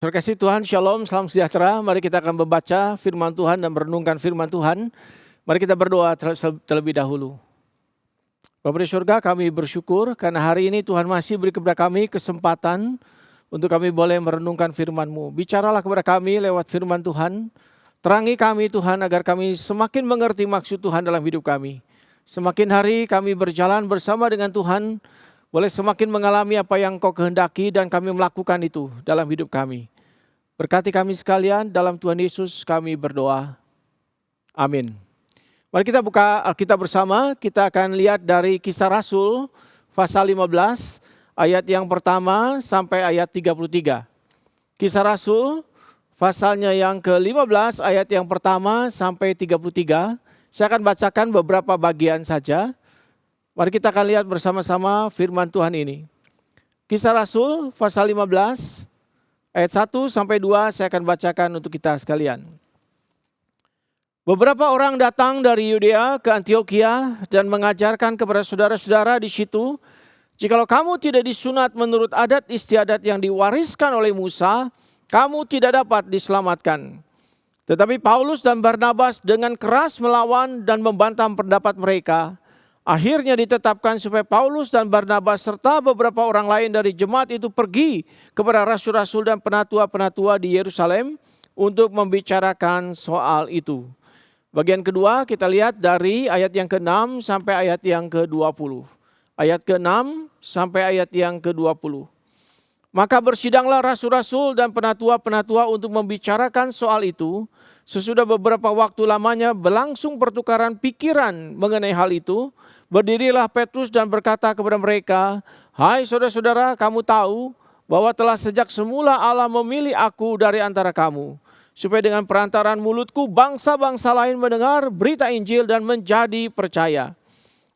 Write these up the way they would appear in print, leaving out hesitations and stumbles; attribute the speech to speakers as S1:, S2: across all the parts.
S1: Terkasih Tuhan, Shalom, salam sejahtera. Mari kita akan membaca firman Tuhan dan merenungkan firman Tuhan. Mari kita berdoa terlebih dahulu. Bapa di surga, kami bersyukur karena hari ini Tuhan masih beri kepada kami kesempatan untuk kami boleh merenungkan firman-Mu. Bicaralah kepada kami lewat firman Tuhan. Terangi kami Tuhan agar kami semakin mengerti maksud Tuhan dalam hidup kami. Semakin hari kami berjalan bersama dengan Tuhan, boleh semakin mengalami apa yang Kau kehendaki dan kami melakukan itu dalam hidup kami. Berkati kami sekalian, dalam Tuhan Yesus kami berdoa. Amin. Mari kita buka Alkitab bersama, kita akan lihat dari Kisah Rasul pasal 15 ayat yang pertama sampai ayat 33. Kisah Rasul pasalnya yang ke-15 ayat yang pertama sampai 33. Saya akan bacakan beberapa bagian saja. Mari kita akan lihat bersama-sama firman Tuhan ini. Kisah Rasul pasal 15 ayat 1 sampai 2 saya akan bacakan untuk kita sekalian. Beberapa orang datang dari Yudea ke Antiokhia dan mengajarkan kepada saudara-saudara di situ, jikalau kamu tidak disunat menurut adat istiadat yang diwariskan oleh Musa, kamu tidak dapat diselamatkan. Tetapi Paulus dan Barnabas dengan keras melawan dan membantah pendapat mereka. Akhirnya ditetapkan supaya Paulus dan Barnabas serta beberapa orang lain dari jemaat itu pergi kepada rasul-rasul dan penatua-penatua di Yerusalem untuk membicarakan soal itu. Bagian kedua kita lihat dari ayat yang ke-6 sampai ayat yang ke-20. Ayat ke-6 sampai ayat yang ke-20. Maka bersidanglah rasul-rasul dan penatua-penatua untuk membicarakan soal itu. Sesudah beberapa waktu lamanya berlangsung pertukaran pikiran mengenai hal itu. Berdirilah Petrus dan berkata kepada mereka, "Hai saudara-saudara, kamu tahu bahwa telah sejak semula Allah memilih aku dari antara kamu, supaya dengan perantaraan mulutku bangsa-bangsa lain mendengar berita Injil dan menjadi percaya.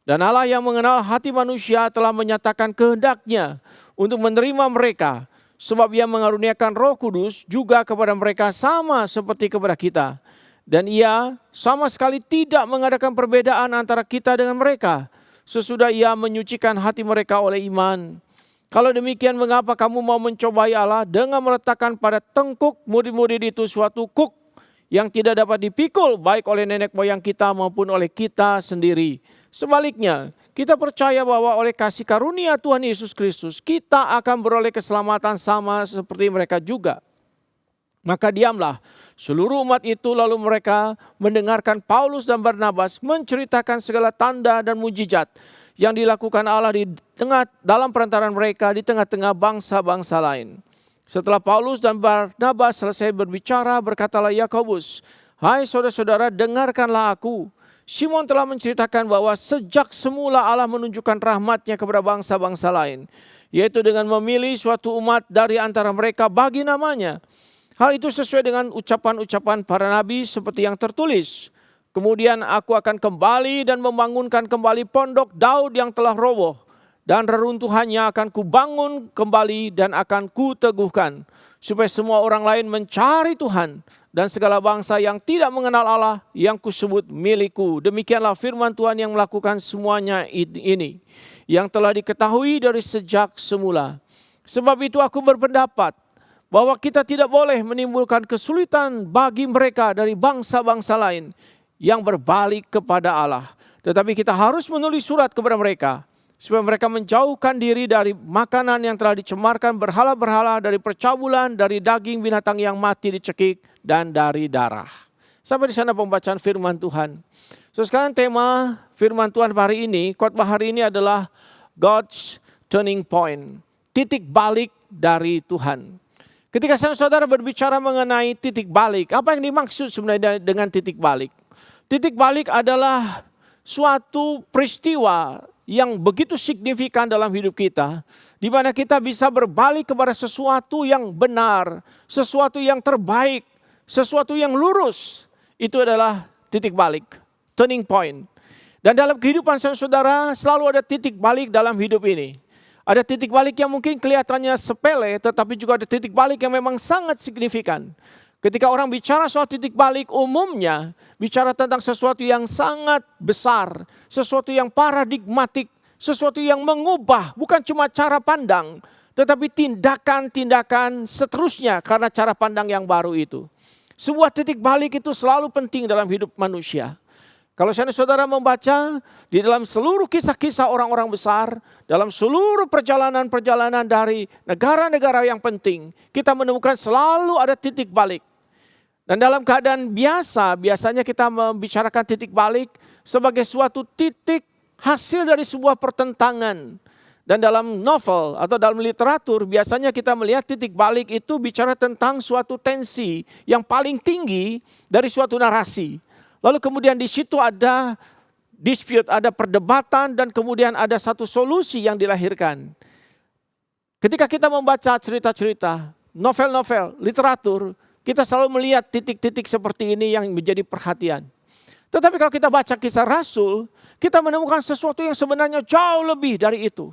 S1: Dan Allah yang mengenal hati manusia telah menyatakan kehendaknya untuk menerima mereka, sebab Ia mengaruniakan Roh Kudus juga kepada mereka sama seperti kepada kita. Dan Ia sama sekali tidak mengadakan perbedaan antara kita dengan mereka, sesudah Ia menyucikan hati mereka oleh iman. Kalau demikian, mengapa kamu mau mencobai Allah dengan meletakkan pada tengkuk murid-murid itu suatu kuk yang tidak dapat dipikul baik oleh nenek moyang kita maupun oleh kita sendiri. Sebaliknya, kita percaya bahwa oleh kasih karunia Tuhan Yesus Kristus, kita akan beroleh keselamatan sama seperti mereka juga." Maka diamlah seluruh umat itu, lalu mereka mendengarkan Paulus dan Barnabas menceritakan segala tanda dan mujizat yang dilakukan Allah dalam perantaran mereka di tengah-tengah bangsa-bangsa lain. Setelah Paulus dan Barnabas selesai berbicara, berkatalah Yakobus, "Hai saudara-saudara, dengarkanlah aku. Simon telah menceritakan bahwa sejak semula Allah menunjukkan rahmat-Nya kepada bangsa-bangsa lain, yaitu dengan memilih suatu umat dari antara mereka bagi namanya. Hal itu sesuai dengan ucapan-ucapan para nabi seperti yang tertulis. Kemudian aku akan kembali dan membangunkan kembali pondok Daud yang telah roboh, dan reruntuhannya akan kubangun kembali dan akan kuteguhkan, supaya semua orang lain mencari Tuhan, dan segala bangsa yang tidak mengenal Allah yang kusebut milikku." Demikianlah firman Tuhan yang melakukan semuanya ini, yang telah diketahui dari sejak semula. Sebab itu aku berpendapat bahwa kita tidak boleh menimbulkan kesulitan bagi mereka dari bangsa-bangsa lain yang berbalik kepada Allah. Tetapi kita harus menulis surat kepada mereka, supaya mereka menjauhkan diri dari makanan yang telah dicemarkan berhala-berhala, dari percabulan, dari daging binatang yang mati dicekik, dan dari darah. Sampai di sana pembacaan firman Tuhan. So sekarang tema firman Tuhan hari ini, khotbah hari ini adalah God's turning point. Titik balik dari Tuhan. Ketika saudara berbicara mengenai titik balik, apa yang dimaksud sebenarnya dengan titik balik? Titik balik adalah suatu peristiwa yang begitu signifikan dalam hidup kita, di mana kita bisa berbalik kepada sesuatu yang benar, sesuatu yang terbaik, sesuatu yang lurus. Itu adalah titik balik, turning point. Dan dalam kehidupan saudara selalu ada titik balik dalam hidup ini. Ada titik balik yang mungkin kelihatannya sepele, tetapi juga ada titik balik yang memang sangat signifikan. Ketika orang bicara soal titik balik, umumnya bicara tentang sesuatu yang sangat besar, sesuatu yang paradigmatik, sesuatu yang mengubah bukan cuma cara pandang, tetapi tindakan-tindakan seterusnya karena cara pandang yang baru itu. Sebuah titik balik itu selalu penting dalam hidup manusia. Kalau saudara membaca di dalam seluruh kisah-kisah orang-orang besar, dalam seluruh perjalanan-perjalanan dari negara-negara yang penting, kita menemukan selalu ada titik balik. Dan dalam keadaan biasanya kita membicarakan titik balik sebagai suatu titik hasil dari sebuah pertentangan. Dan dalam novel atau dalam literatur biasanya kita melihat titik balik itu bicara tentang suatu tensi yang paling tinggi dari suatu narasi. Lalu kemudian di situ ada dispute, ada perdebatan, dan kemudian ada satu solusi yang dilahirkan. Ketika kita membaca cerita-cerita, novel-novel, literatur, kita selalu melihat titik-titik seperti ini yang menjadi perhatian. Tetapi kalau kita baca kisah Rasul, kita menemukan sesuatu yang sebenarnya jauh lebih dari itu.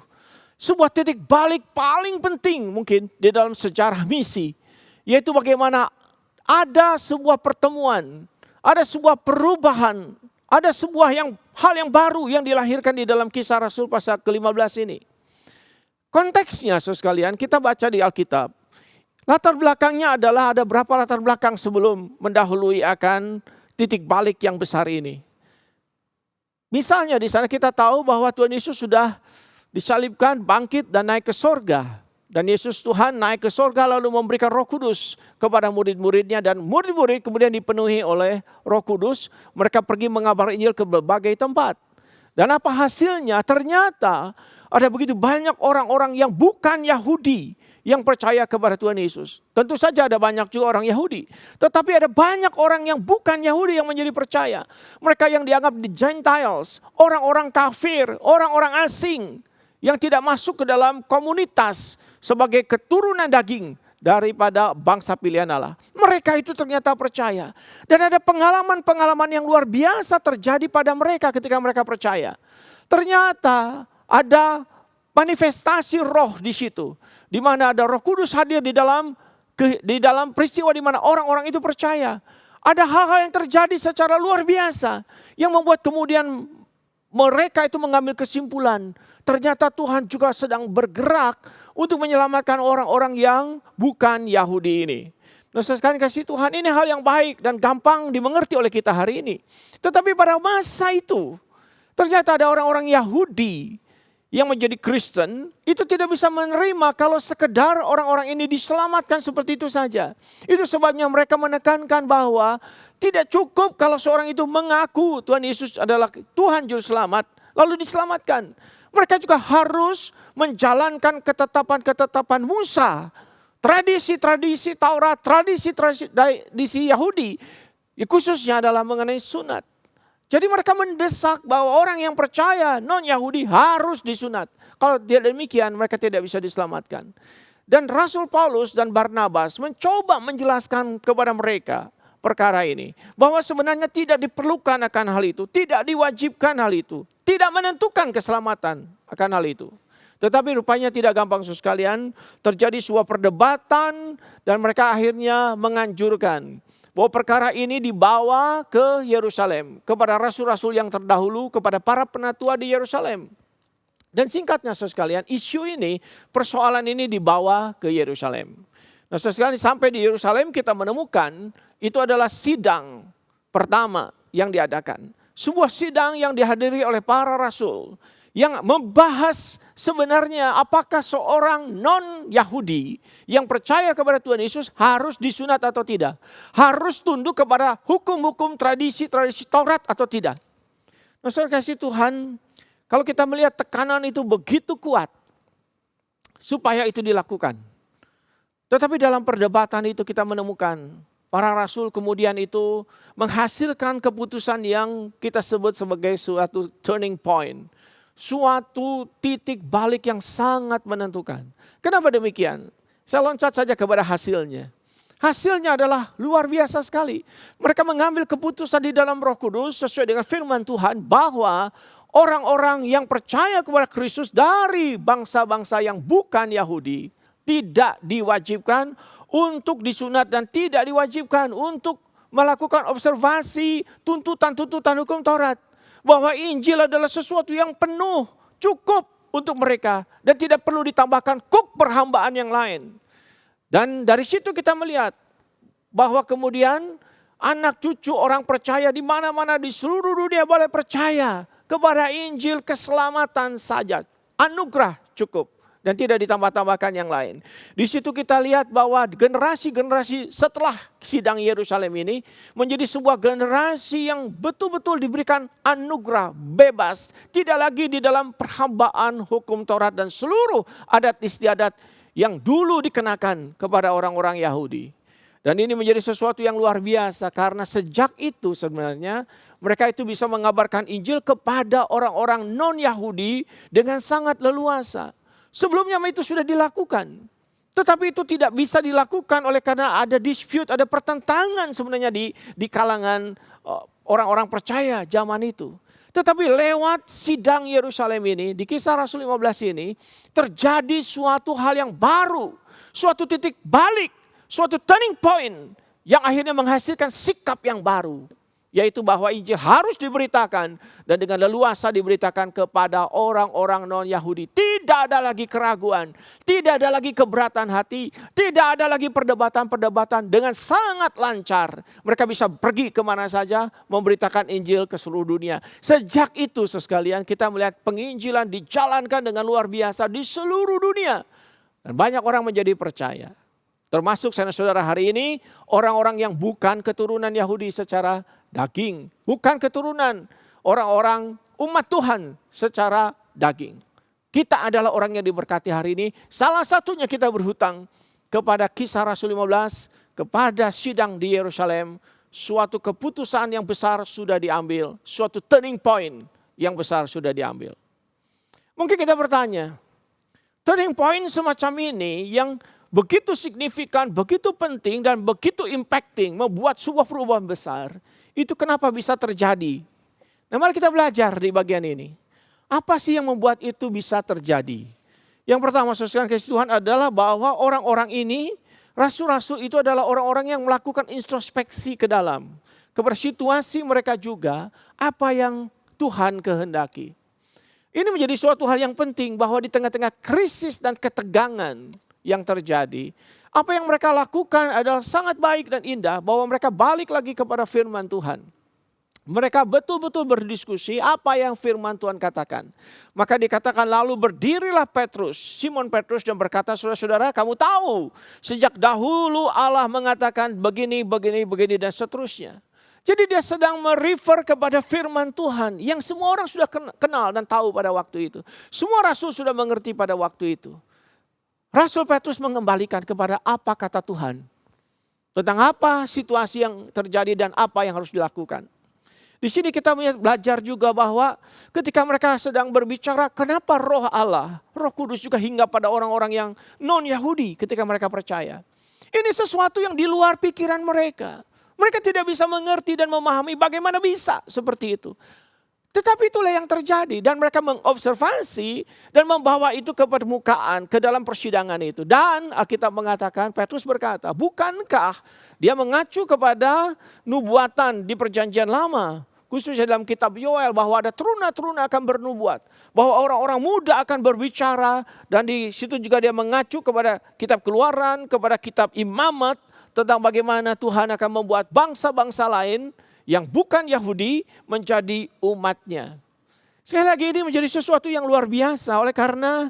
S1: Sebuah titik balik paling penting mungkin di dalam sejarah misi, yaitu bagaimana ada sebuah pertemuan, ada sebuah perubahan, ada sebuah hal yang baru yang dilahirkan di dalam kisah Rasul pasal ke-15 ini. Konteksnya saudara sekalian, kita baca di Alkitab. Latar belakangnya adalah ada berapa latar belakang sebelum mendahului akan titik balik yang besar ini. Misalnya di sana kita tahu bahwa Tuhan Yesus sudah disalibkan, bangkit dan naik ke sorga. Dan Yesus Tuhan naik ke sorga lalu memberikan Roh Kudus kepada murid-muridnya. Dan murid-murid kemudian dipenuhi oleh Roh Kudus. Mereka pergi mengabar Injil ke berbagai tempat. Dan apa hasilnya? Ternyata ada begitu banyak orang-orang yang bukan Yahudi yang percaya kepada Tuhan Yesus. Tentu saja ada banyak juga orang Yahudi. Tetapi ada banyak orang yang bukan Yahudi yang menjadi percaya. Mereka yang dianggap the Gentiles, orang-orang kafir, orang-orang asing yang tidak masuk ke dalam komunitas sebagai keturunan daging daripada bangsa pilihan Allah. Mereka itu ternyata percaya. Dan ada pengalaman-pengalaman yang luar biasa terjadi pada mereka ketika mereka percaya. Ternyata ada manifestasi roh di situ. Di mana ada Roh Kudus hadir di dalam peristiwa di mana orang-orang itu percaya. Ada hal-hal yang terjadi secara luar biasa yang membuat kemudian mereka itu mengambil kesimpulan. Ternyata Tuhan juga sedang bergerak untuk menyelamatkan orang-orang yang bukan Yahudi ini. Nah, sekali kasih Tuhan, ini hal yang baik dan gampang dimengerti oleh kita hari ini. Tetapi pada masa itu, ternyata ada orang-orang Yahudi yang menjadi Kristen, itu tidak bisa menerima kalau sekedar orang-orang ini diselamatkan seperti itu saja. Itu sebabnya mereka menekankan bahwa tidak cukup kalau seorang itu mengaku Tuhan Yesus adalah Tuhan Juru Selamat, lalu diselamatkan. Mereka juga harus menjalankan ketetapan-ketetapan Musa, tradisi-tradisi Taurat, tradisi Yahudi, khususnya adalah mengenai sunat. Jadi mereka mendesak bahwa orang yang percaya non-Yahudi harus disunat. Kalau tidak demikian mereka tidak bisa diselamatkan. Dan Rasul Paulus dan Barnabas mencoba menjelaskan kepada mereka perkara ini. Bahwa sebenarnya tidak diperlukan akan hal itu, tidak diwajibkan hal itu. Tidak menentukan keselamatan akan hal itu. Tetapi rupanya tidak gampang sekalian, terjadi sebuah perdebatan dan mereka akhirnya menganjurkan bahwa perkara ini dibawa ke Yerusalem, kepada rasul-rasul yang terdahulu, kepada para penatua di Yerusalem. Dan singkatnya sekalian, isu ini, persoalan ini dibawa ke Yerusalem. Nah sekalian sampai di Yerusalem kita menemukan itu adalah sidang pertama yang diadakan. Sebuah sidang yang dihadiri oleh para rasul yang membahas sebenarnya apakah seorang non-Yahudi yang percaya kepada Tuhan Yesus harus disunat atau tidak. Harus tunduk kepada hukum-hukum tradisi-tradisi Taurat atau tidak. Nah saudara kasih Tuhan, kalau kita melihat tekanan itu begitu kuat supaya itu dilakukan. Tetapi dalam perdebatan itu kita menemukan para rasul kemudian itu menghasilkan keputusan yang kita sebut sebagai suatu turning point. Suatu titik balik yang sangat menentukan. Kenapa demikian? Saya loncat saja kepada hasilnya. Hasilnya adalah luar biasa sekali. Mereka mengambil keputusan di dalam Roh Kudus sesuai dengan firman Tuhan bahwa orang-orang yang percaya kepada Kristus dari bangsa-bangsa yang bukan Yahudi tidak diwajibkan untuk disunat dan tidak diwajibkan untuk melakukan observasi tuntutan-tuntutan hukum Taurat. Bahwa Injil adalah sesuatu yang penuh, cukup untuk mereka dan tidak perlu ditambahkan kuk perhambaan yang lain. Dan dari situ kita melihat bahwa kemudian anak cucu orang percaya di mana-mana di seluruh dunia boleh percaya kepada Injil keselamatan saja. Anugerah cukup dan tidak ditambah-tambahkan yang lain. Di situ kita lihat bahwa generasi-generasi setelah sidang Yerusalem ini menjadi sebuah generasi yang betul-betul diberikan anugerah bebas. Tidak lagi di dalam perhambaan hukum Taurat dan seluruh adat istiadat yang dulu dikenakan kepada orang-orang Yahudi. Dan ini menjadi sesuatu yang luar biasa karena sejak itu sebenarnya mereka itu bisa mengabarkan Injil kepada orang-orang non-Yahudi dengan sangat leluasa. Sebelumnya itu sudah dilakukan. Tetapi itu tidak bisa dilakukan oleh karena ada dispute, ada pertentangan sebenarnya di kalangan orang-orang percaya zaman itu. Tetapi lewat sidang Yerusalem ini, di Kisah Rasul 15 ini, terjadi suatu hal yang baru. Suatu titik balik, suatu turning point yang akhirnya menghasilkan sikap yang baru. Yaitu bahwa Injil harus diberitakan dan dengan leluasa diberitakan kepada orang-orang non-Yahudi. Tidak ada lagi keraguan, tidak ada lagi keberatan hati, tidak ada lagi perdebatan-perdebatan, dengan sangat lancar. Mereka bisa pergi kemana saja memberitakan Injil ke seluruh dunia. Sejak itu sekalian kita melihat penginjilan dijalankan dengan luar biasa di seluruh dunia. Dan banyak orang menjadi percaya. Termasuk saudara-saudara hari ini orang-orang yang bukan keturunan Yahudi secara daging. Bukan keturunan orang-orang umat Tuhan secara daging. Kita adalah orang yang diberkati hari ini. Salah satunya kita berhutang kepada Kisah Rasul 15, kepada sidang di Yerusalem. Suatu keputusan yang besar sudah diambil. Suatu turning point yang besar sudah diambil. Mungkin kita bertanya, turning point semacam ini yang begitu signifikan, begitu penting dan begitu impacting, membuat sebuah perubahan besar, itu kenapa bisa terjadi? Nah, mari kita belajar di bagian ini. Apa sih yang membuat itu bisa terjadi? Yang pertama, saudara kasih Tuhan, adalah bahwa orang-orang ini, rasul-rasul itu adalah orang-orang yang melakukan introspeksi ke dalam, kepada situasi mereka juga, apa yang Tuhan kehendaki. Ini menjadi suatu hal yang penting bahwa di tengah-tengah krisis dan ketegangan yang terjadi, apa yang mereka lakukan adalah sangat baik dan indah, bahwa mereka balik lagi kepada firman Tuhan. Mereka betul-betul berdiskusi apa yang firman Tuhan katakan. Maka dikatakan lalu berdirilah Petrus, Simon Petrus, dan berkata, saudara-saudara, kamu tahu sejak dahulu Allah mengatakan begini, begini, begini dan seterusnya. Jadi dia sedang merefer kepada firman Tuhan yang semua orang sudah kenal dan tahu pada waktu itu. Semua rasul sudah mengerti pada waktu itu. Rasul Petrus mengembalikan kepada apa kata Tuhan. Tentang apa situasi yang terjadi dan apa yang harus dilakukan. Di sini kita belajar juga bahwa ketika mereka sedang berbicara, kenapa roh Allah, roh kudus juga hingga pada orang-orang yang non-Yahudi ketika mereka percaya. Ini sesuatu yang di luar pikiran mereka. Mereka tidak bisa mengerti dan memahami bagaimana bisa seperti itu. Tetapi itulah yang terjadi dan mereka mengobservasi dan membawa itu ke permukaan, ke dalam persidangan itu. Dan Alkitab mengatakan, Petrus berkata, bukankah dia mengacu kepada nubuatan di perjanjian lama? Khususnya dalam kitab Yoel bahwa ada teruna-teruna akan bernubuat. Bahwa orang-orang muda akan berbicara dan di situ juga dia mengacu kepada kitab Keluaran, kepada kitab Imamat tentang bagaimana Tuhan akan membuat bangsa-bangsa lain yang bukan Yahudi menjadi umatnya. Sekali lagi ini menjadi sesuatu yang luar biasa oleh karena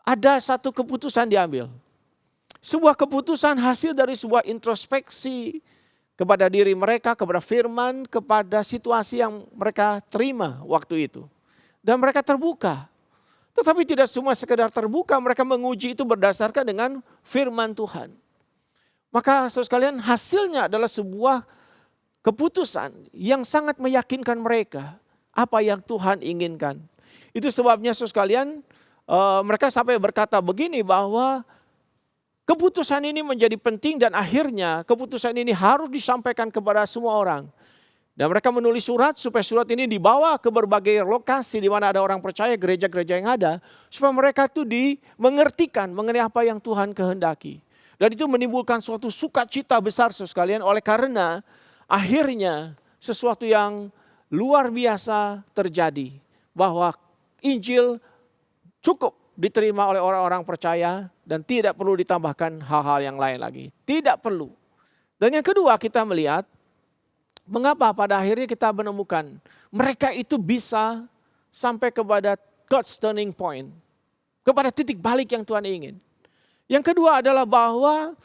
S1: ada satu keputusan diambil. Sebuah keputusan hasil dari sebuah introspeksi kepada diri mereka, kepada firman, kepada situasi yang mereka terima waktu itu. Dan mereka terbuka. Tetapi tidak cuma sekedar terbuka, mereka menguji itu berdasarkan dengan firman Tuhan. Maka saudara sekalian, hasilnya adalah sebuah keputusan yang sangat meyakinkan mereka apa yang Tuhan inginkan. Itu sebabnya saudara sekalian, mereka sampai berkata begini bahwa keputusan ini menjadi penting dan akhirnya keputusan ini harus disampaikan kepada semua orang. Dan mereka menulis surat supaya surat ini dibawa ke berbagai lokasi di mana ada orang percaya, gereja-gereja yang ada, supaya mereka itu mengertikan mengenai apa yang Tuhan kehendaki. Dan itu menimbulkan suatu sukacita besar saudara sekalian, oleh karena akhirnya sesuatu yang luar biasa terjadi. Bahwa Injil cukup diterima oleh orang-orang percaya dan tidak perlu ditambahkan hal-hal yang lain lagi. Tidak perlu. Dan yang kedua kita melihat mengapa pada akhirnya kita menemukan mereka itu bisa sampai kepada God's turning point. Kepada titik balik yang Tuhan ingin. Yang kedua adalah bahwa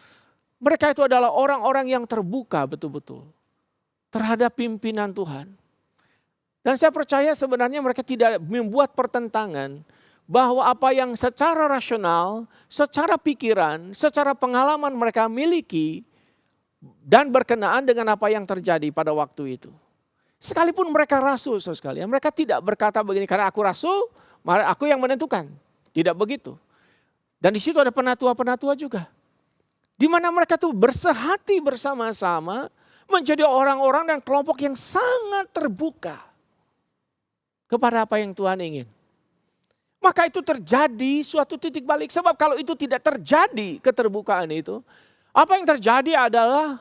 S1: mereka itu adalah orang-orang yang terbuka betul-betul terhadap pimpinan Tuhan. Dan saya percaya sebenarnya mereka tidak membuat pertentangan bahwa apa yang secara rasional, secara pikiran, secara pengalaman mereka miliki dan berkenaan dengan apa yang terjadi pada waktu itu. Sekalipun mereka rasul sekalian, mereka tidak berkata begini, karena aku rasul, mari aku yang menentukan. Tidak begitu. Dan di situ ada penatua-penatua juga. Di mana mereka tuh bersehati bersama-sama menjadi orang-orang dan kelompok yang sangat terbuka kepada apa yang Tuhan ingin. Maka itu terjadi suatu titik balik. Sebab kalau itu tidak terjadi keterbukaan itu, apa yang terjadi adalah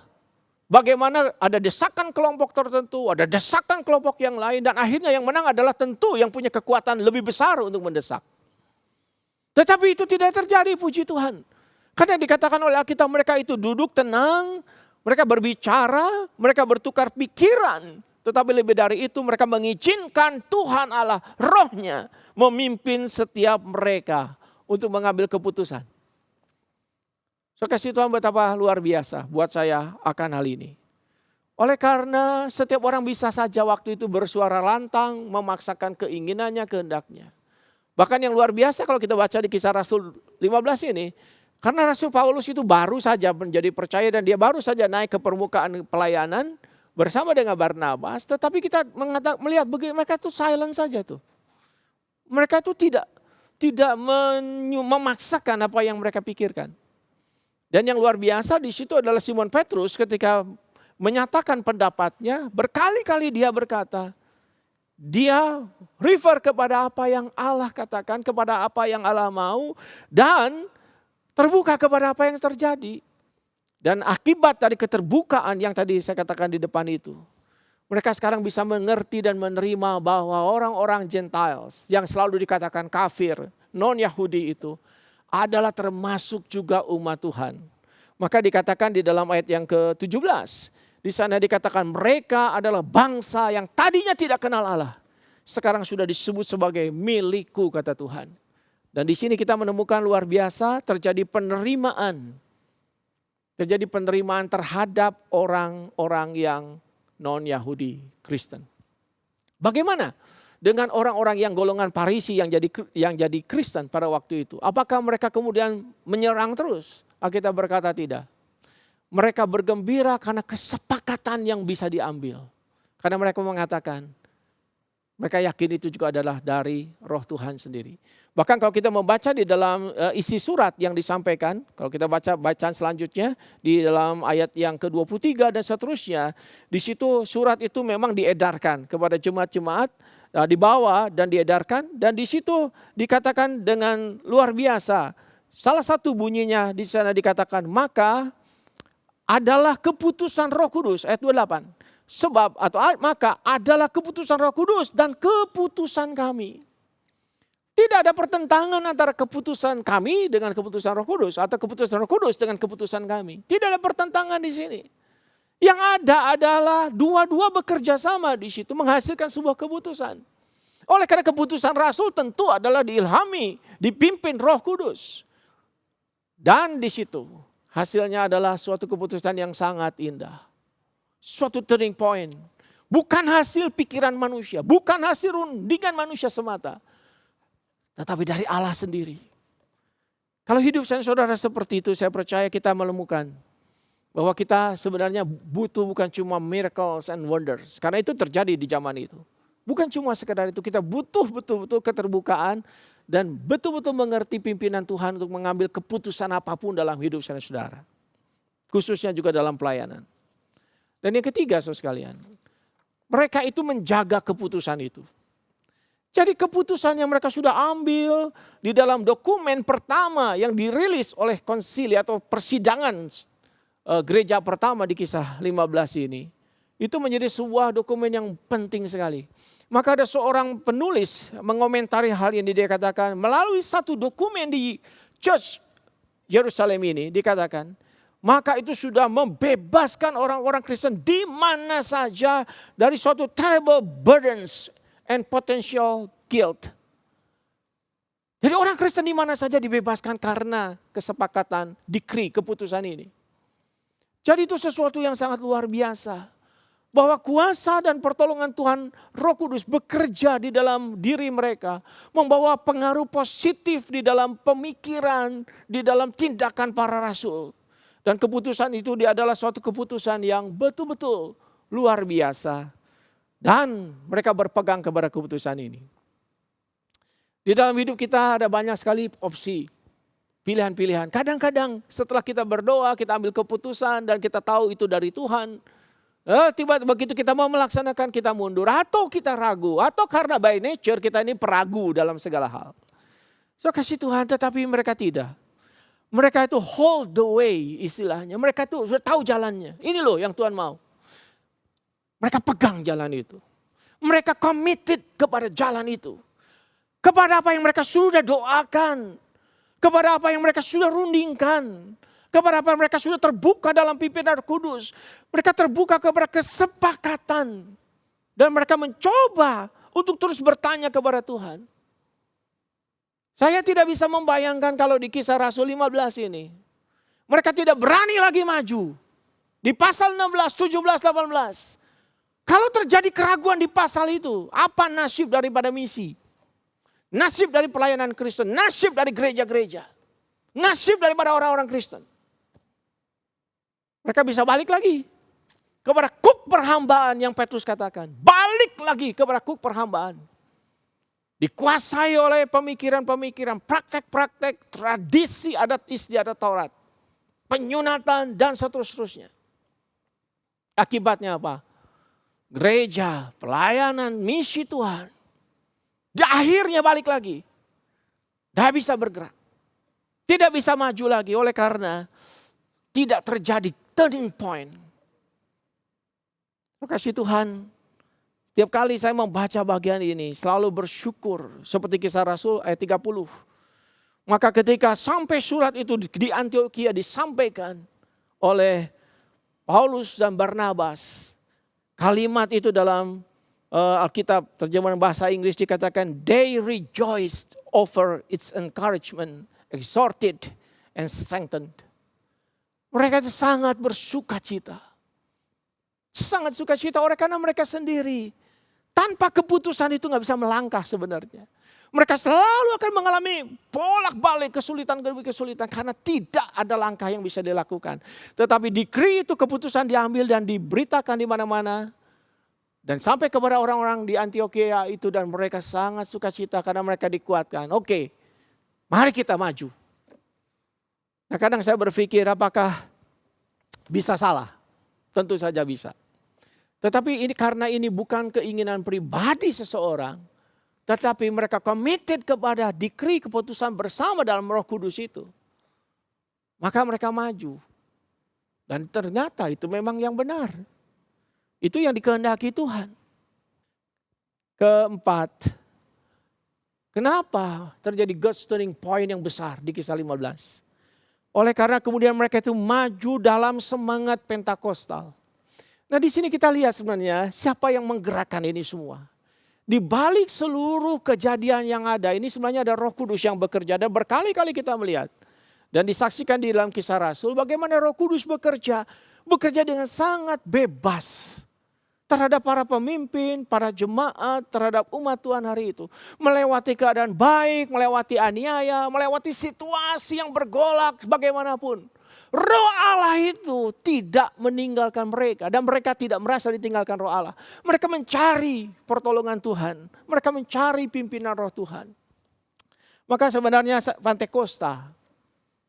S1: bagaimana ada desakan kelompok tertentu, ada desakan kelompok yang lain, dan akhirnya yang menang adalah tentu yang punya kekuatan lebih besar untuk mendesak. Tetapi itu tidak terjadi, puji Tuhan. Karena dikatakan oleh Alkitab mereka itu duduk tenang, mereka berbicara, mereka bertukar pikiran. Tetapi lebih dari itu mereka mengizinkan Tuhan Allah, rohnya memimpin setiap mereka untuk mengambil keputusan. So kasih Tuhan betapa luar biasa buat saya akan hal ini. Oleh karena setiap orang bisa saja waktu itu bersuara lantang, memaksakan keinginannya, kehendaknya. Bahkan yang luar biasa kalau kita baca di Kisah Rasul 15 ini, karena Rasul Paulus itu baru saja menjadi percaya dan dia baru saja naik ke permukaan pelayanan bersama dengan Barnabas, tetapi kita melihat bagaimana mereka itu silent saja tuh. Mereka itu tidak memaksakan apa yang mereka pikirkan. Dan yang luar biasa di situ adalah Simon Petrus ketika menyatakan pendapatnya, berkali-kali dia berkata, dia refer kepada apa yang Allah katakan, kepada apa yang Allah mau, dan terbuka kepada apa yang terjadi. Dan akibat dari keterbukaan yang tadi saya katakan di depan itu, mereka sekarang bisa mengerti dan menerima bahwa orang-orang Gentiles yang selalu dikatakan kafir, non-Yahudi itu adalah termasuk juga umat Tuhan. Maka dikatakan di dalam ayat yang ke-17, di sana dikatakan mereka adalah bangsa yang tadinya tidak kenal Allah. Sekarang sudah disebut sebagai milikku, kata Tuhan. Dan di sini kita menemukan luar biasa terjadi penerimaan. Terjadi penerimaan terhadap orang-orang yang non-Yahudi Kristen. Bagaimana dengan orang-orang yang golongan Farisi yang jadi Kristen pada waktu itu? Apakah mereka kemudian menyerang terus? Alkitab berkata tidak. Mereka bergembira karena kesepakatan yang bisa diambil. Karena mereka mengatakan, mereka yakin itu juga adalah dari Roh Tuhan sendiri. Bahkan kalau kita membaca di dalam isi surat yang disampaikan, kalau kita baca bacaan selanjutnya di dalam ayat yang ke-23 dan seterusnya, di situ surat itu memang diedarkan kepada jemaat-jemaat, dibawa dan diedarkan, dan di situ dikatakan dengan luar biasa. Salah satu bunyinya di sana dikatakan, maka adalah keputusan Roh Kudus, ayat 28. Sebab atau maka adalah keputusan Roh Kudus dan keputusan kami. Tidak ada pertentangan antara keputusan kami dengan keputusan Roh Kudus atau keputusan Roh Kudus dengan keputusan kami. Tidak ada pertentangan di sini. Yang ada adalah dua-dua bekerja sama di situ menghasilkan sebuah keputusan. Oleh karena keputusan Rasul tentu adalah diilhami, dipimpin Roh Kudus. Dan di situ hasilnya adalah suatu keputusan yang sangat indah. Suatu turning point. Bukan hasil pikiran manusia. Bukan hasil rundingan manusia semata. Tetapi dari Allah sendiri. Kalau hidup saya saudara seperti itu, saya percaya kita menemukan bahwa kita sebenarnya butuh bukan cuma miracles and wonders. Karena itu terjadi di zaman itu. Bukan cuma sekedar itu, kita butuh betul-betul keterbukaan dan betul-betul mengerti pimpinan Tuhan untuk mengambil keputusan apapun dalam hidup saudara. Khususnya juga dalam pelayanan. Dan yang ketiga saudara sekalian, mereka itu menjaga keputusan itu. Jadi keputusan yang mereka sudah ambil di dalam dokumen pertama yang dirilis oleh konsili atau persidangan gereja pertama di Kisah 15 ini. Itu menjadi sebuah dokumen yang penting sekali. Maka ada seorang penulis mengomentari hal yang dia katakan melalui satu dokumen di Church Yerusalem ini dikatakan, maka itu sudah membebaskan orang-orang Kristen di mana saja dari suatu terrible burdens and potential guilt. Jadi orang Kristen di mana saja dibebaskan karena kesepakatan, decree, keputusan ini. Jadi itu sesuatu yang sangat luar biasa. Bahwa kuasa dan pertolongan Tuhan Roh Kudus bekerja di dalam diri mereka. Membawa pengaruh positif di dalam pemikiran, di dalam tindakan para rasul. Dan keputusan itu adalah suatu keputusan yang betul-betul luar biasa. Dan mereka berpegang kepada keputusan ini. Di dalam hidup kita ada banyak sekali opsi, pilihan-pilihan. Kadang-kadang setelah kita berdoa, kita ambil keputusan dan kita tahu itu dari Tuhan. Tiba-tiba begitu kita mau melaksanakan kita mundur atau kita ragu. Atau karena by nature kita ini peragu dalam segala hal. So kasih Tuhan, tetapi mereka tidak. Mereka itu hold the way istilahnya. Mereka itu sudah tahu jalannya. Ini loh yang Tuhan mau. Mereka pegang jalan itu. Mereka committed kepada jalan itu. Kepada apa yang mereka sudah doakan. Kepada apa yang mereka sudah rundingkan. Kepada apa yang mereka sudah terbuka dalam pimpinan Roh Kudus. Mereka terbuka kepada kesepakatan. Dan mereka mencoba untuk terus bertanya kepada Tuhan. Saya tidak bisa membayangkan kalau di Kisah Rasul 15 ini. Mereka tidak berani lagi maju. Di pasal 16, 17, 18. Kalau terjadi keraguan di pasal itu. Apa nasib daripada misi? Nasib dari pelayanan Kristen. Nasib dari gereja-gereja. Nasib daripada orang-orang Kristen. Mereka bisa balik lagi kepada kuk perhambaan yang Petrus katakan. Balik lagi kepada kuk perhambaan. Dikuasai oleh pemikiran-pemikiran, praktek-praktek, tradisi adat istiadat Taurat. Penyunatan dan seterusnya. Akibatnya apa? Gereja, pelayanan, misi Tuhan. Akhirnya balik lagi. Tidak bisa bergerak. Tidak bisa maju lagi oleh karena tidak terjadi turning point. Terima kasih Tuhan. Tiap kali saya membaca bagian ini selalu bersyukur. Seperti Kisah Rasul ayat 30. Maka ketika sampai surat itu di Antioquia disampaikan oleh Paulus dan Barnabas. Kalimat itu dalam Alkitab terjemahan bahasa Inggris dikatakan they rejoiced over its encouragement, exhorted and strengthened. Mereka itu sangat bersuka cita. Sangat suka cita oleh karena mereka sendiri. Tanpa keputusan itu gak bisa melangkah sebenarnya. Mereka selalu akan mengalami bolak-balik kesulitan demi kesulitan. Karena tidak ada langkah yang bisa dilakukan. Tetapi decree itu keputusan diambil dan diberitakan di mana-mana. Dan sampai kepada orang-orang di Antioquia itu dan mereka sangat suka cita karena mereka dikuatkan. Oke, mari kita maju. Nah kadang saya berpikir apakah bisa salah? Tentu saja bisa. Tetapi ini karena ini bukan keinginan pribadi seseorang. Tetapi mereka committed kepada decree keputusan bersama dalam Roh Kudus itu. Maka mereka maju. Dan ternyata itu memang yang benar. Itu yang dikehendaki Tuhan. Keempat, kenapa terjadi God's turning point yang besar di Kisah 15? Oleh karena kemudian mereka itu maju dalam semangat Pentakostal. Nah di sini kita lihat sebenarnya siapa yang menggerakkan ini semua. Di balik seluruh kejadian yang ada ini sebenarnya ada Roh Kudus yang bekerja. Dan berkali-kali kita melihat dan disaksikan di dalam Kisah Rasul bagaimana Roh Kudus bekerja. Bekerja dengan sangat bebas. Terhadap para pemimpin, para jemaat, terhadap umat Tuhan hari itu. Melewati keadaan baik, melewati aniaya, melewati situasi yang bergolak bagaimanapun. Roh Allah itu tidak meninggalkan mereka. Dan mereka tidak merasa ditinggalkan Roh Allah. Mereka mencari pertolongan Tuhan. Mereka mencari pimpinan Roh Tuhan. Maka sebenarnya Pentakosta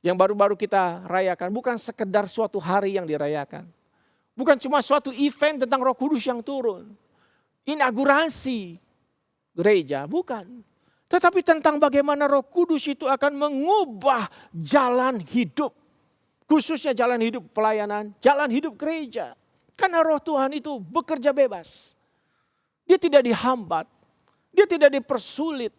S1: yang baru-baru kita rayakan bukan sekedar suatu hari yang dirayakan. Bukan cuma suatu event tentang Roh Kudus yang turun. Inaugurasi gereja, bukan. Tetapi tentang bagaimana Roh Kudus itu akan mengubah jalan hidup. Khususnya jalan hidup pelayanan, jalan hidup gereja. Karena Roh Tuhan itu bekerja bebas. Dia tidak dihambat, dia tidak dipersulit.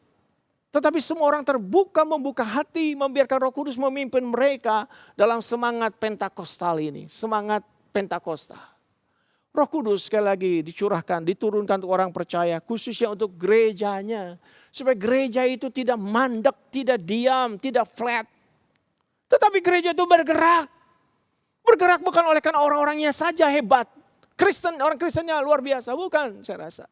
S1: Tetapi semua orang terbuka, membuka hati, membiarkan Roh Kudus memimpin mereka dalam semangat Pentakostal ini. Semangat Pentakosta. Roh Kudus sekali lagi dicurahkan, diturunkan untuk orang percaya, khususnya untuk gerejanya. Supaya gereja itu tidak mandek, tidak diam, tidak flat. Tetapi gereja itu bergerak. Bergerak bukan oleh karena orang-orangnya saja hebat. Orang Kristennya luar biasa, bukan saya rasa.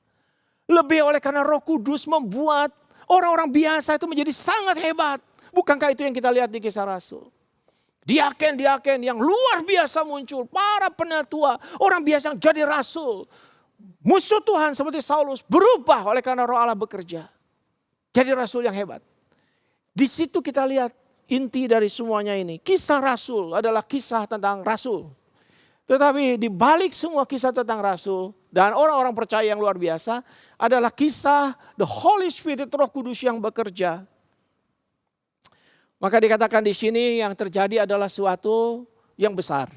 S1: Lebih oleh karena Roh Kudus membuat orang-orang biasa itu menjadi sangat hebat. Bukankah itu yang kita lihat di Kisah Rasul? Diaken-diaken yang luar biasa muncul. Para penatua, orang biasa yang jadi rasul. Musuh Tuhan seperti Saulus berubah oleh karena Roh Allah bekerja. Jadi rasul yang hebat. Di situ kita lihat inti dari semuanya ini. Kisah Rasul adalah kisah tentang rasul. Tetapi di balik semua kisah tentang rasul dan orang-orang percaya yang luar biasa adalah kisah the Holy Spirit, Roh Kudus yang bekerja. Maka dikatakan di sini yang terjadi adalah suatu yang besar.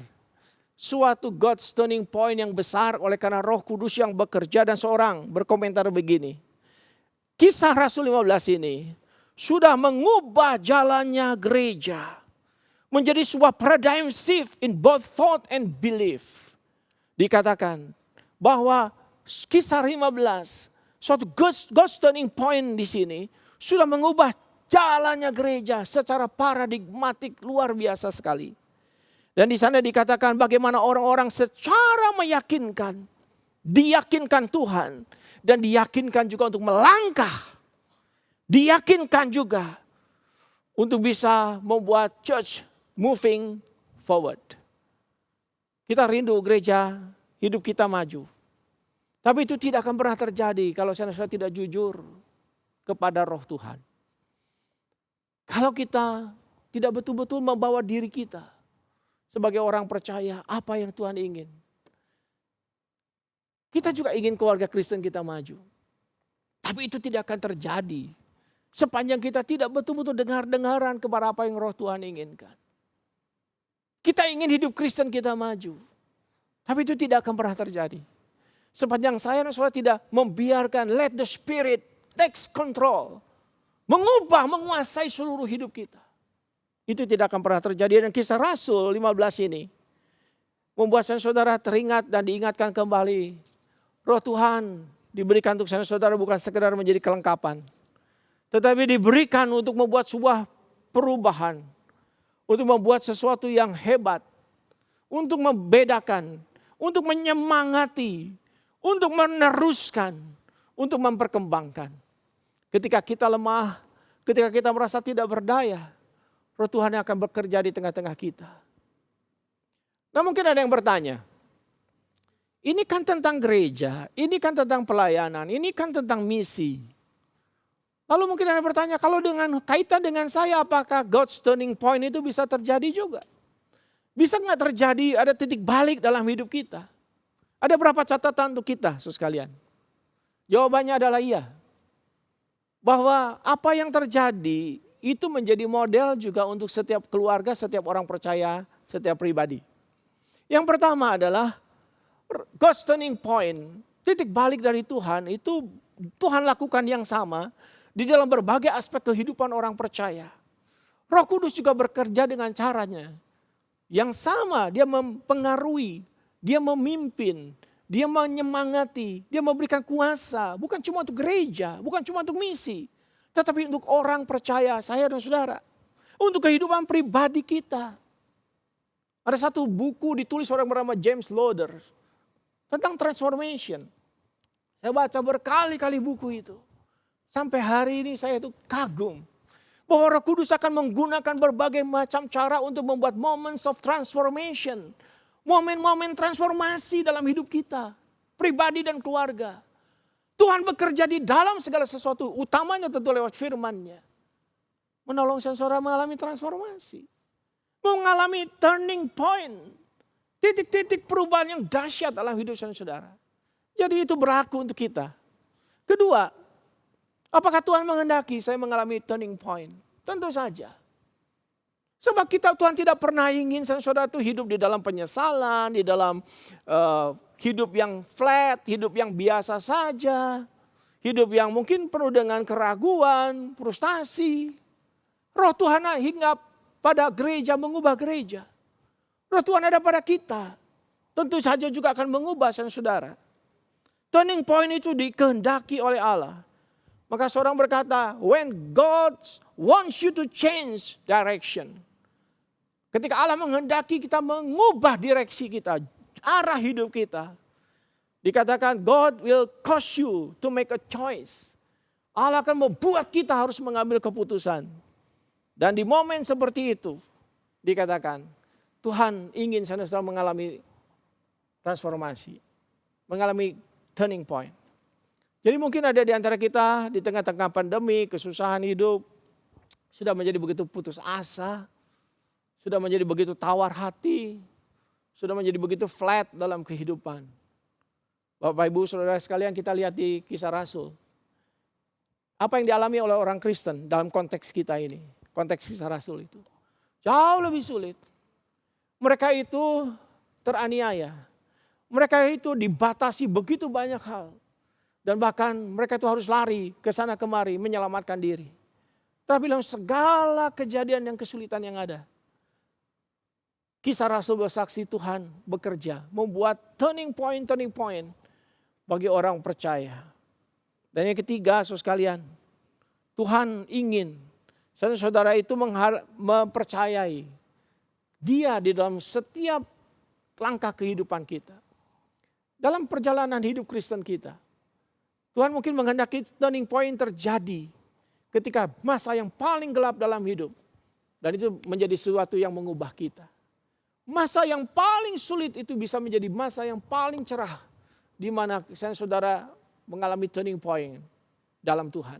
S1: Suatu God's turning point yang besar oleh karena Roh Kudus yang bekerja, dan seorang berkomentar begini. Kisah Rasul 15 ini sudah mengubah jalannya gereja. Menjadi sebuah paradigm shift in both thought and belief. Dikatakan bahwa Kisah 15, suatu God's turning point di sini sudah mengubah jalannya gereja secara paradigmatik luar biasa sekali. Dan di sana dikatakan bagaimana orang-orang secara meyakinkan, diyakinkan Tuhan dan diyakinkan juga untuk melangkah. Diyakinkan juga untuk bisa membuat church moving forward. Kita rindu gereja, hidup kita maju. Tapi itu tidak akan pernah terjadi kalau saudara tidak jujur kepada Roh Tuhan. Kalau kita tidak betul-betul membawa diri kita sebagai orang percaya apa yang Tuhan ingin. Kita juga ingin keluarga Kristen kita maju. Tapi itu tidak akan terjadi sepanjang kita tidak betul-betul dengar-dengaran kepada apa yang Roh Tuhan inginkan. Kita ingin hidup Kristen kita maju. Tapi itu tidak akan pernah terjadi. Sepanjang saya dan saudara tidak membiarkan let the Spirit takes control. Mengubah, menguasai seluruh hidup kita. Itu tidak akan pernah terjadi. Dan Kisah Rasul 15 ini membuat saudara teringat dan diingatkan kembali. Roh Tuhan diberikan untuk saudara bukan sekedar menjadi kelengkapan. Tetapi diberikan untuk membuat sebuah perubahan. Untuk membuat sesuatu yang hebat. Untuk membedakan. Untuk menyemangati. Untuk meneruskan. Untuk memperkembangkan. Ketika kita lemah. Ketika kita merasa tidak berdaya. Roh Tuhan yang akan bekerja di tengah-tengah kita. Nah mungkin ada yang bertanya. Ini kan tentang gereja. Ini kan tentang pelayanan. Ini kan tentang misi. Lalu mungkin ada yang bertanya, kalau dengan kaitan dengan saya, apakah God's turning point itu bisa terjadi juga? Bisa nggak terjadi ada titik balik dalam hidup kita? Ada berapa catatan untuk kita, saudara sekalian? Jawabannya adalah iya. Bahwa apa yang terjadi itu menjadi model juga untuk setiap keluarga, setiap orang percaya, setiap pribadi. Yang pertama adalah God's turning point, titik balik dari Tuhan itu Tuhan lakukan yang sama di dalam berbagai aspek kehidupan orang percaya. Roh Kudus juga bekerja dengan caranya. Yang sama, dia mempengaruhi, dia memimpin, dia menyemangati, dia memberikan kuasa. Bukan cuma untuk gereja, bukan cuma untuk misi. Tetapi untuk orang percaya, saya dan saudara. Untuk kehidupan pribadi kita. Ada satu buku ditulis orang bernama James Loder. Tentang transformation. Saya baca berkali-kali buku itu. Sampai hari ini saya itu kagum. Bahwa Roh Kudus akan menggunakan berbagai macam cara untuk membuat moments of transformation. Momen-momen transformasi dalam hidup kita. Pribadi dan keluarga. Tuhan bekerja di dalam segala sesuatu. Utamanya tentu lewat firman-Nya. Menolong saudara mengalami transformasi. Mengalami turning point. Titik-titik perubahan yang dahsyat dalam hidup saudara. Jadi itu berlaku untuk kita. Kedua, apakah Tuhan menghendaki saya mengalami turning point? Tentu saja. Sebab Tuhan tidak pernah ingin saudara itu hidup di dalam penyesalan, di dalam hidup yang flat, hidup yang biasa saja, hidup yang mungkin penuh dengan keraguan, frustasi. Roh Tuhan hingga pada gereja mengubah gereja. Roh Tuhan ada pada kita. Tentu saja juga akan mengubah saudara. Turning point itu dikehendaki oleh Allah. Maka seorang berkata, when God wants you to change direction. Ketika Allah menghendaki kita mengubah direksi kita, arah hidup kita. Dikatakan God will cause you to make a choice. Allah akan membuat kita harus mengambil keputusan. Dan di momen seperti itu dikatakan Tuhan ingin saudara mengalami transformasi. Mengalami turning point. Jadi mungkin ada di antara kita di tengah-tengah pandemi, kesusahan hidup, sudah menjadi begitu putus asa, sudah menjadi begitu tawar hati, sudah menjadi begitu flat dalam kehidupan. Bapak Ibu Saudara sekalian, kita lihat di Kisah Rasul. Apa yang dialami oleh orang Kristen dalam konteks kita ini, konteks Kisah Rasul itu jauh lebih sulit. Mereka itu teraniaya, mereka itu dibatasi begitu banyak hal. Dan bahkan mereka itu harus lari ke sana kemari menyelamatkan diri. Tapi dalam segala kejadian yang kesulitan yang ada, Kisah Rasul bersaksi Tuhan bekerja, membuat turning point bagi orang percaya. Dan yang ketiga, saudara sekalian, Tuhan ingin saudara itu mempercayai Dia di dalam setiap langkah kehidupan kita. Dalam perjalanan hidup Kristen kita, Tuhan mungkin menghendaki turning point terjadi ketika masa yang paling gelap dalam hidup. Dan itu menjadi sesuatu yang mengubah kita. Masa yang paling sulit itu bisa menjadi masa yang paling cerah. Di mana saudara mengalami turning point dalam Tuhan.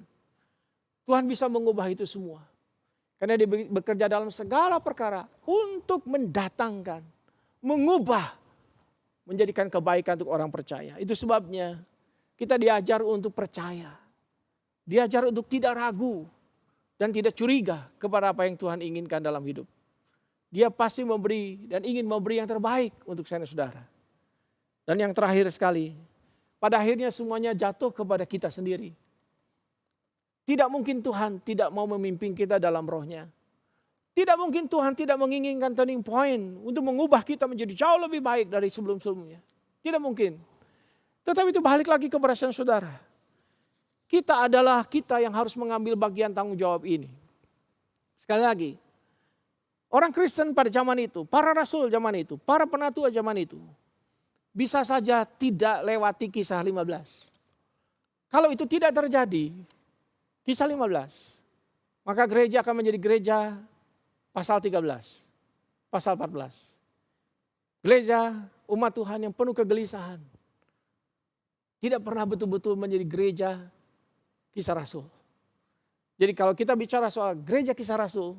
S1: Tuhan bisa mengubah itu semua. Karena Dia bekerja dalam segala perkara untuk mendatangkan, mengubah, menjadikan kebaikan untuk orang percaya. Itu sebabnya kita diajar untuk percaya. Diajar untuk tidak ragu dan tidak curiga kepada apa yang Tuhan inginkan dalam hidup. Dia pasti memberi dan ingin memberi yang terbaik untuk saudara. Dan yang terakhir sekali, pada akhirnya semuanya jatuh kepada kita sendiri. Tidak mungkin Tuhan tidak mau memimpin kita dalam rohnya. Tidak mungkin Tuhan tidak menginginkan turning point untuk mengubah kita menjadi jauh lebih baik dari sebelum-sebelumnya. Tidak mungkin. Tetapi itu balik lagi kepada saudara. Kita adalah kita yang harus mengambil bagian tanggung jawab ini. Sekali lagi, orang Kristen pada zaman itu, para rasul zaman itu, para penatua zaman itu, bisa saja tidak lewati Kisah 15. Kalau itu tidak terjadi, Kisah 15, maka gereja akan menjadi gereja pasal 13, pasal 14. Gereja umat Tuhan yang penuh kegelisahan. Tidak pernah betul-betul menjadi gereja Kisah Rasul. Jadi kalau kita bicara soal gereja Kisah Rasul,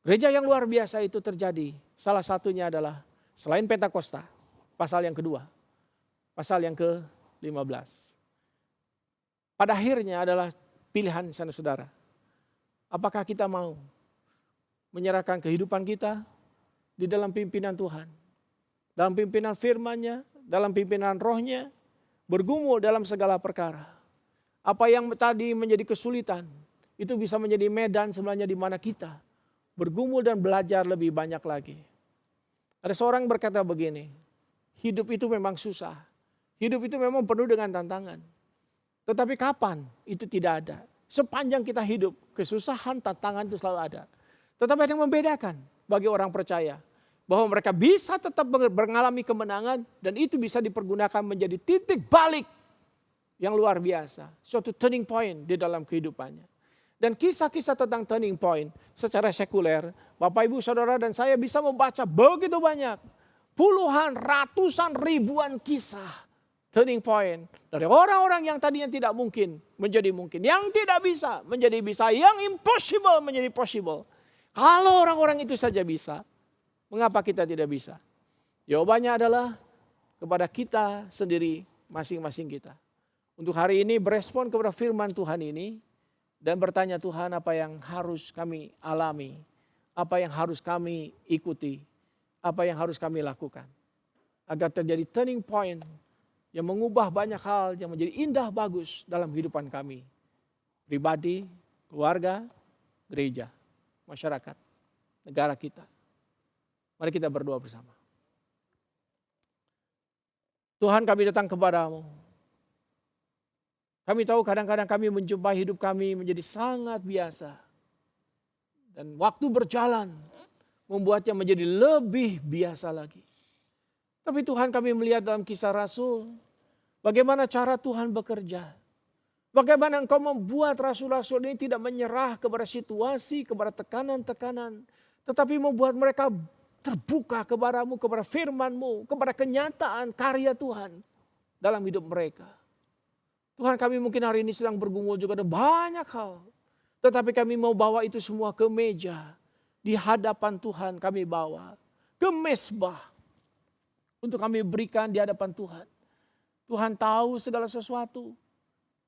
S1: gereja yang luar biasa itu terjadi. Salah satunya adalah selain Pentakosta, pasal yang kedua, pasal yang ke-15. Pada akhirnya adalah pilihan saudara. Apakah kita mau menyerahkan kehidupan kita di dalam pimpinan Tuhan, dalam pimpinan firman-Nya, dalam pimpinan Roh-Nya, bergumul dalam segala perkara. Apa yang tadi menjadi kesulitan, itu bisa menjadi medan sebenarnya di mana kita bergumul dan belajar lebih banyak lagi. Ada seorang berkata begini, hidup itu memang susah. Hidup itu memang penuh dengan tantangan. Tetapi kapan itu tidak ada. Sepanjang kita hidup, kesusahan, tantangan itu selalu ada. Tetapi ada yang membedakan bagi orang percaya. Bahwa mereka bisa tetap mengalami kemenangan dan itu bisa dipergunakan menjadi titik balik yang luar biasa. Suatu turning point di dalam kehidupannya. Dan kisah-kisah tentang turning point secara sekuler, Bapak Ibu Saudara dan saya bisa membaca begitu banyak. Puluhan, ratusan, ribuan kisah turning point. Dari orang-orang yang tadinya tidak mungkin menjadi mungkin. Yang tidak bisa menjadi bisa. Yang impossible menjadi possible. Kalau orang-orang itu saja bisa, mengapa kita tidak bisa? Jawabannya adalah kepada kita sendiri, masing-masing kita. Untuk hari ini berespon kepada firman Tuhan ini dan bertanya Tuhan apa yang harus kami alami, apa yang harus kami ikuti, apa yang harus kami lakukan. agar terjadi turning point yang mengubah banyak hal yang menjadi indah bagus dalam kehidupan kami. Pribadi, keluarga, gereja, masyarakat, negara kita. Mari kita berdoa bersama. Tuhan, kami datang kepadamu. Kami tahu kadang-kadang kami menjumpai hidup kami menjadi sangat biasa. Dan waktu berjalan membuatnya menjadi lebih biasa lagi. Tapi Tuhan, kami melihat dalam Kisah Rasul, bagaimana cara Tuhan bekerja. Bagaimana Engkau membuat rasul-rasul ini tidak menyerah kepada situasi, kepada tekanan-tekanan. Tetapi membuat mereka terbuka kepadamu, kepada firman-Mu, kepada kenyataan karya Tuhan dalam hidup mereka. Tuhan, kami mungkin hari ini sedang bergumul juga ada banyak hal. Tetapi kami mau bawa itu semua ke meja. Di hadapan Tuhan kami bawa. Ke mezbah. Untuk kami berikan di hadapan Tuhan. Tuhan tahu segala sesuatu.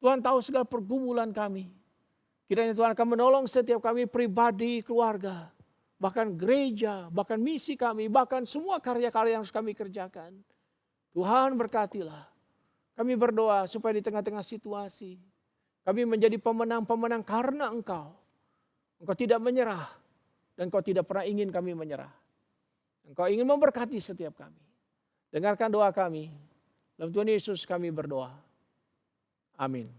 S1: Tuhan tahu segala pergumulan kami. Kiranya Tuhan akan menolong setiap kami pribadi, keluarga. Bahkan gereja, bahkan misi kami, bahkan semua karya-karya yang harus kami kerjakan. Tuhan berkatilah. Kami berdoa supaya di tengah-tengah situasi. Kami menjadi pemenang-pemenang karena Engkau. Engkau tidak menyerah. Dan Engkau tidak pernah ingin kami menyerah. Engkau ingin memberkati setiap kami. Dengarkan doa kami. Dalam Tuhan Yesus kami berdoa. Amin.